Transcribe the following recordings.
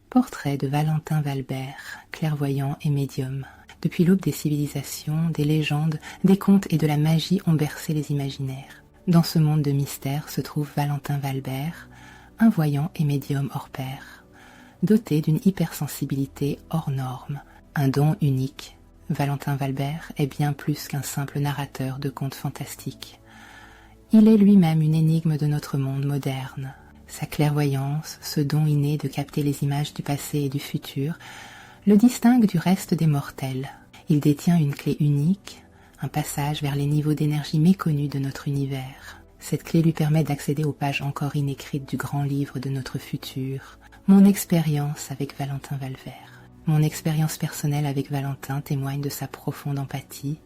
Portrait de Valentin Valbert, clairvoyant et médium. Depuis l'aube des civilisations, des légendes, des contes et de la magie ont bercé les imaginaires. Dans ce monde de mystère se trouve Valentin Valbert, un voyant et médium hors pair. Doté d'une hypersensibilité hors norme, un don unique, Valentin Valbert est bien plus qu'un simple narrateur de contes fantastiques. Il est lui-même une énigme de notre monde moderne. Sa clairvoyance, ce don inné de capter les images du passé et du futur, le distingue du reste des mortels. Il détient une clé unique, un passage vers les niveaux d'énergie méconnus de notre univers. Cette clé lui permet d'accéder aux pages encore inécrites du grand livre de notre futur. Mon expérience avec Valentin Valbert. Mon expérience personnelle avec Valentin témoigne de sa profonde empathie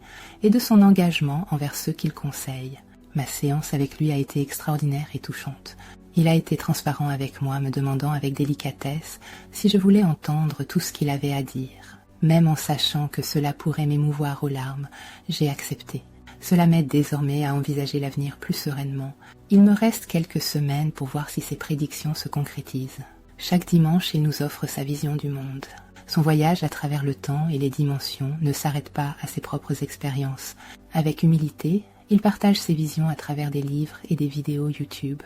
et de son engagement envers ceux qu'il conseille. Ma séance avec lui a été extraordinaire et touchante. Il a été transparent avec moi, me demandant avec délicatesse si je voulais entendre tout ce qu'il avait à dire. Même en sachant que cela pourrait m'émouvoir aux larmes, j'ai accepté. Cela m'aide désormais à envisager l'avenir plus sereinement. Il me reste quelques semaines pour voir si ces prédictions se concrétisent. Chaque dimanche, il nous offre sa vision du monde. Son voyage à travers le temps et les dimensions ne s'arrête pas à ses propres expériences. Avec humilité, il partage ses visions à travers des livres et des vidéos YouTube,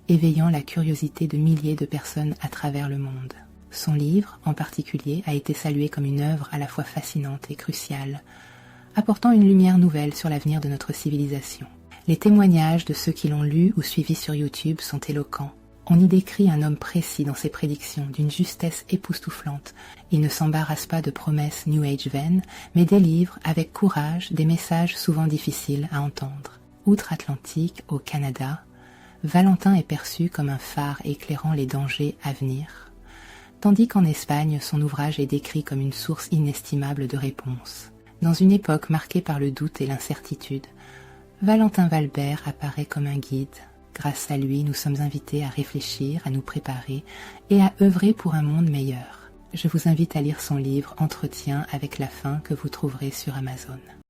éveillant la curiosité de milliers de personnes à travers le monde. Son livre, en particulier, a été salué comme une œuvre à la fois fascinante et cruciale, apportant une lumière nouvelle sur l'avenir de notre civilisation. Les témoignages de ceux qui l'ont lu ou suivi sur YouTube sont éloquents. On y décrit un homme précis dans ses prédictions, d'une justesse époustouflante. Il ne s'embarrasse pas de promesses New Age vaines, mais délivre avec courage des messages souvent difficiles à entendre. Outre-Atlantique, au Canada, Valentin est perçu comme un phare éclairant les dangers à venir, tandis qu'en Espagne, son ouvrage est décrit comme une source inestimable de réponses. Dans une époque marquée par le doute et l'incertitude, Valentin Valbert apparaît comme un guide. Grâce à lui, nous sommes invités à réfléchir, à nous préparer et à œuvrer pour un monde meilleur. Je vous invite à lire son livre « Entretien avec la fin » que vous trouverez sur Amazon.